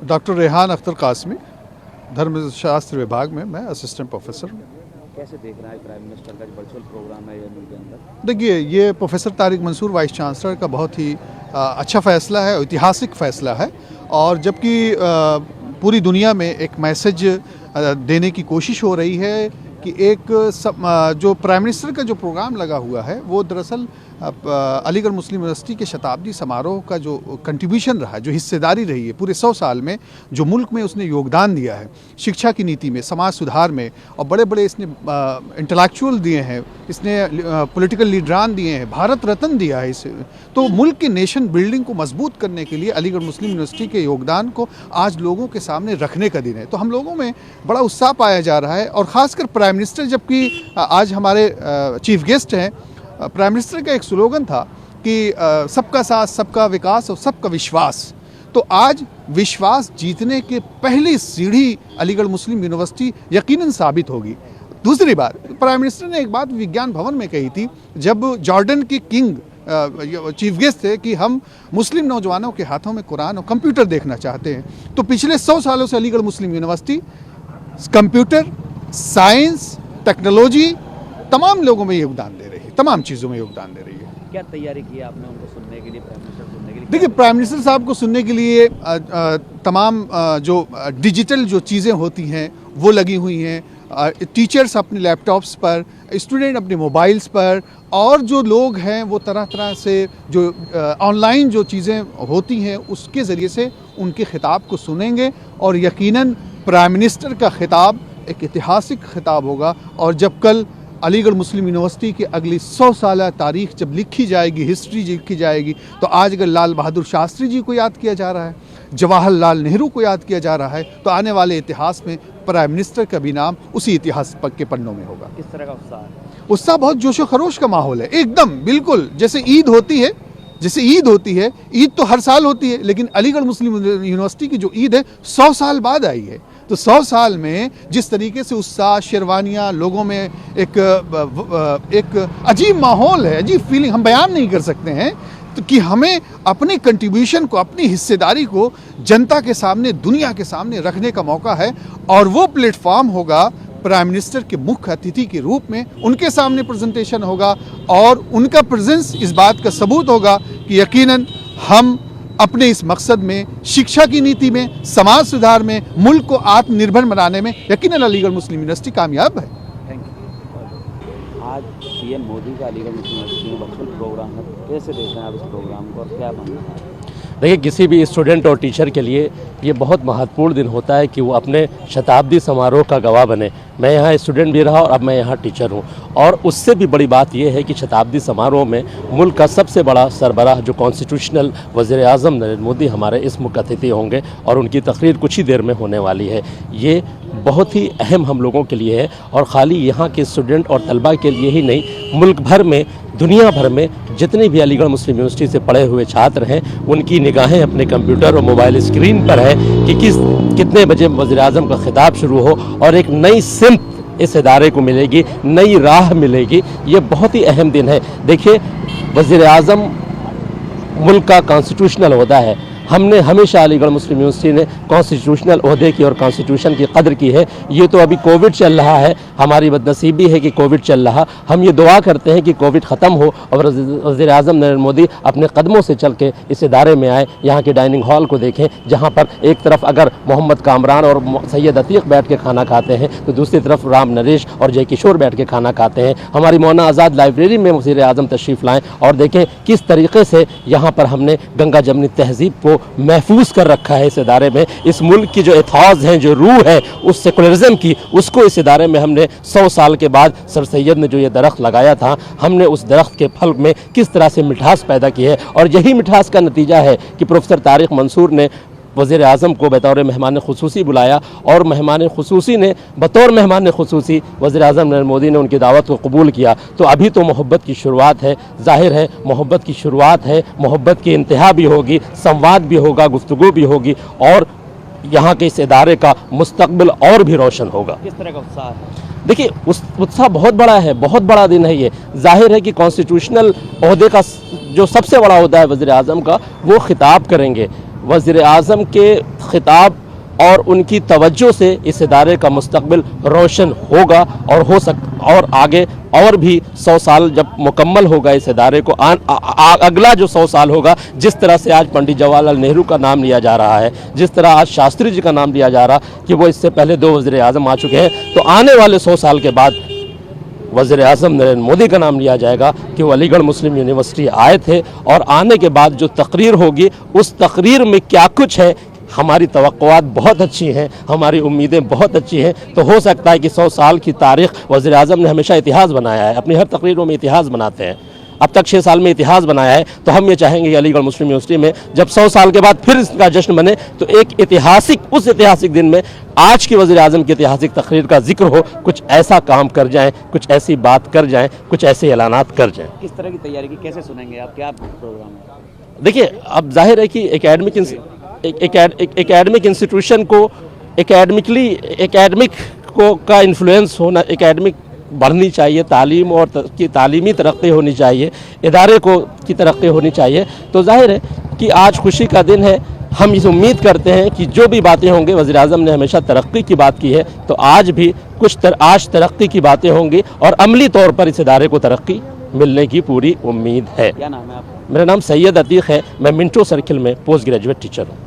Doctor Rehan Akhtar Qasmi, धर्मशास्त्र विभाग में मैं असिस्टेंट प्रोफेसर हूँ। कैसे देख रहा है प्राइम मिनिस्टर का जो वर्चुअल प्रोग्राम है एएमयू के अंदर? देखिए, ये professor Tariq Mansoor vice chancellor का बहुत ही अच्छा फ़ैसला है, ऐतिहासिक फ़ैसला है। और जबकि पूरी दुनिया में एक मैसेज देने की कोशिश हो रही है कि जो प्राइम मिनिस्टर का जो प्रोग्राम लगा हुआ है वो दरअसल अलीगढ़ मुस्लिम यूनिवर्सिटी के शताब्दी समारोह का जो कंट्रीब्यूशन रहा है, जो हिस्सेदारी रही है पूरे 100 साल में, जो मुल्क में उसने योगदान दिया है शिक्षा की नीति में, समाज सुधार में, और बड़े बड़े इसने इंटेलेक्चुअल दिए हैं, इसने पॉलिटिकल लीडरान दिए हैं, भारत रत्न दिया है इसे। तो मुल्क की नेशन बिल्डिंग को मजबूत करने के लिए अलीगढ़ मुस्लिम यूनिवर्सिटी के योगदान को आज लोगों के सामने रखने का दिन है। तो हम लोगों में बड़ा उत्साह पाया जा रहा है। और ख़ासकर प्राइम मिनिस्टर, जबकि आज हमारे चीफ गेस्ट हैं, प्राइम मिनिस्टर का एक स्लोगन था कि सबका साथ, सबका विकास और सबका विश्वास। तो आज विश्वास जीतने के पहली सीढ़ी अलीगढ़ मुस्लिम यूनिवर्सिटी यकीनन साबित होगी। दूसरी बात, प्राइम मिनिस्टर ने एक बात विज्ञान भवन में कही थी जब जॉर्डन के किंग चीफ गेस्ट थे कि हम मुस्लिम नौजवानों के हाथों में कुरान और कंप्यूटर देखना चाहते हैं। तो पिछले 100 सालों से अलीगढ़ मुस्लिम यूनिवर्सिटी कंप्यूटर, साइंस, टेक्नोलॉजी तमाम लोगों में योगदान दे रही है, तमाम चीज़ों में योगदान दे रही है। क्या तैयारी की है आपने उनको सुनने के लिए, प्राइम मिनिस्टर सुनने के लिए? देखिए, प्राइम मिनिस्टर साहब को सुनने के लिए तमाम जो डिजिटल जो चीज़ें होती हैं वो लगी हुई हैं। टीचर्स अपने लैपटॉप्स पर, स्टूडेंट अपने मोबाइल्स पर, और जो लोग हैं वो तरह तरह से जो ऑनलाइन जो चीज़ें होती हैं उसके ज़रिए से उनके ख़िताब को सुनेंगे। और यकीनन प्राइम मिनिस्टर का ख़िताब एक ऐतिहासिक ख़िताब होगा। और जब कल अलीगढ़ मुस्लिम यूनिवर्सिटी की अगली 100 साल तारीख़ जब लिखी जाएगी, हिस्ट्री लिखी जाएगी, तो आज अगर लाल बहादुर शास्त्री जी को याद किया जा रहा है, जवाहरलाल नेहरू को याद किया जा रहा है, तो आने वाले इतिहास में प्राइम मिनिस्टर का भी नाम उसी इतिहास के पन्नों में होगा। किस तरह का उत्साह है? उत्साह, बहुत जोशो खरोश का माहौल है एकदम, बिल्कुल जैसे ईद होती है। ईद तो हर साल होती है, लेकिन अलीगढ़ मुस्लिम यूनिवर्सिटी की जो ईद है 100 साल बाद आई है। तो 100 साल में जिस तरीके से उत्साह, शेरवानियाँ, लोगों में एक अजीब माहौल है, अजीब फीलिंग हम बयान नहीं कर सकते हैं, तो कि हमें अपनी कंट्रीब्यूशन को, अपनी हिस्सेदारी को जनता के सामने, दुनिया के सामने रखने का मौका है। और वो प्लेटफॉर्म होगा प्राइम मिनिस्टर के मुख्य अतिथि के रूप में, उनके सामने प्रेजेंटेशन होगा और उनका प्रेजेंस इस बात का सबूत होगा कि यकीनन हम अपने इस मकसद में, शिक्षा की नीति में, समाज सुधार में, मुल्क को आत्मनिर्भर बनाने में यकीनन अलीगढ़ मुस्लिम यूनिवर्सिटी कामयाब है। Thank you. आज पीएम मोदी का अलीगढ़ मुस्लिम यूनिवर्सिटी में वर्चुअल प्रोग्राम है, कैसे देखते हैं आप इस प्रोग्राम को और क्या मानना है? देखिए, किसी भी स्टूडेंट और टीचर के लिए ये बहुत महत्वपूर्ण दिन होता है कि वो अपने शताब्दी समारोह का गवाह बने। मैं यहाँ स्टूडेंट भी रहा और अब मैं यहाँ टीचर हूँ। और उससे भी बड़ी बात यह है कि शताब्दी समारोह में मुल्क का सबसे बड़ा सरबराह जो कॉन्स्टिट्यूशनल वज़ीर आज़म नरेंद्र मोदी हमारे इस मुख्य अतिथि होंगे और उनकी तकरीर कुछ ही देर में होने वाली है। ये बहुत ही अहम हम लोगों के लिए है, और ख़ाली यहाँ के स्टूडेंट और तलबा के लिए ही नहीं, मुल्क भर में, दुनिया भर में जितने भी अलीगढ़ मुस्लिम यूनिवर्सिटी से पढ़े हुए छात्र हैं उनकी निगाहें अपने कंप्यूटर और मोबाइल स्क्रीन पर है कि कितने बजे वज़ीर आज़म का खिताब शुरू हो और एक नई सिमत इस इदारे को मिलेगी, नई राह मिलेगी। ये बहुत ही अहम दिन है। देखिए, वज़ीर आज़म मुल्क का कॉन्स्टिट्यूशनल ओहदा है। हमने हमेशा अलीगढ़ मुस्लिम यूनिवर्सिटी ने कॉन्स्टिट्यूशनल ओहदे की और कॉन्स्टिट्यूशन की कदर की है। ये तो अभी कोविड चल रहा है, हमारी बदनसीबी है कि कोविड चल रहा। हम ये दुआ करते हैं कि कोविड ख़त्म हो और वज़ीर आज़म नरेंद्र मोदी अपने कदमों से चल के इस इदारे में आए। यहाँ के डाइनिंग हॉल को देखें, जहाँ पर एक तरफ अगर मोहम्मद कामरान और सैयद अतीक बैठ के खाना खाते हैं तो दूसरी तरफ राम नरेश और जय किशोर बैठ के खाना खाते हैं। हमारी मौलाना आज़ाद लाइब्रेरी में वज़ीर आज़म तशरीफ़ लाएँ और देखें किस तरीके से यहाँ पर हमने गंगा जमनी तहज़ीब को महफूज कर रखा है। इस इदारे में इस मुल्क की जो एथाज़ हैं, जो रूह है उस सेकुलरिज्म की, उसको इस इदारे में हमने 100 साल के बाद सर सैयद ने जो ये दरख्त लगाया था, हमने उस दरख्त के फल में किस तरह से मिठास पैदा की है। और यही मिठास का नतीजा है कि प्रोफेसर तारिक मंसूर ने वज़ीर आज़म को बतौर मेहमान खुसूसी बुलाया और मेहमान खुसूसी ने बतौर मेहमान खुसूसी वज़ीर आज़म नरेंद्र मोदी ने उनकी दावत को कबूल किया। तो अभी तो मोहब्बत की शुरुआत है, जाहिर है मोहब्बत की शुरुआत है, मोहब्बत की इंतहा भी होगी, संवाद भी होगा, गुफ्तगू भी होगी और यहाँ के इस इदारे का मुस्तकबिल और भी रोशन होगा। किस तरह का उत्साह है? देखिए, उत्साह बहुत बड़ा है, बहुत बड़ा दिन है ये। जाहिर है कि कॉन्स्टिट्यूशनल ओहदे का जो सबसे बड़ा ओहदा है वज़ीर आज़म का, वो खिताब करेंगे। वज़ीर आज़म के ख़िताब और उनकी तवज्जो से इस इदारे का मुस्तक़बिल रोशन होगा और आगे और भी 100 साल जब मुकम्मल होगा इस इदारे को अगला जो 100 साल होगा, जिस तरह से आज पंडित जवाहरलाल नेहरू का नाम लिया जा रहा है, जिस तरह आज शास्त्री जी का नाम लिया जा रहा कि वो इससे पहले 2 वज़ीर आज़म आ चुके हैं, तो आने वाले 100 साल के बाद वज़ीर आज़म नरेंद्र मोदी का नाम लिया जाएगा कि वो अलीगढ़ मुस्लिम यूनिवर्सिटी आए थे और आने के बाद जो तकरीर होगी उस तकरीर में क्या कुछ है। हमारी तवक्कुआत बहुत अच्छी हैं, हमारी उम्मीदें बहुत अच्छी हैं। तो हो सकता है कि 100 साल की तारीख़ वज़ीर आज़म ने हमेशा इतिहास बनाया है, अपनी हर तकरीरों में इतिहास बनाते हैं। अब तक 6 साल में इतिहास बनाया है, तो हम ये चाहेंगे कि अलीगढ़ मुस्लिम यूनिवर्सिटी में जब 100 साल के बाद फिर इसका जश्न बने तो उस ऐतिहासिक दिन में आज की वज़ीर आज़म की ऐतिहासिक तकरीर का जिक्र हो, कुछ ऐसा काम कर जाएं, कुछ ऐसी बात कर जाएं, कुछ ऐसे ऐलानात कर जाएं। किस तरह की तैयारी की, कैसे सुनेंगे आप, क्या प्रोग्राम है? देखिए, अब जाहिर है कि एकेडमिक इंस्टीट्यूशन को एकेडमिक का इन्फ्लुएंस होना, एकेडमिक बढ़नी चाहिए, तालीम और तालीमी तरक्की होनी चाहिए, इदारे की तरक्की होनी चाहिए। तो जाहिर है कि आज खुशी का दिन है। हम इस उम्मीद करते हैं कि जो भी बातें होंगी, वज़ीर आज़म ने हमेशा तरक्की की बात की है, तो आज भी आज तरक्की की बातें होंगी और अमली तौर पर इस इदारे को तरक्की मिलने की पूरी उम्मीद है। क्या नाम है आपका? मेरा नाम सैयद अतीक है, मैं मिंटो सर्किल में पोस्ट ग्रेजुएट टीचर हूँ।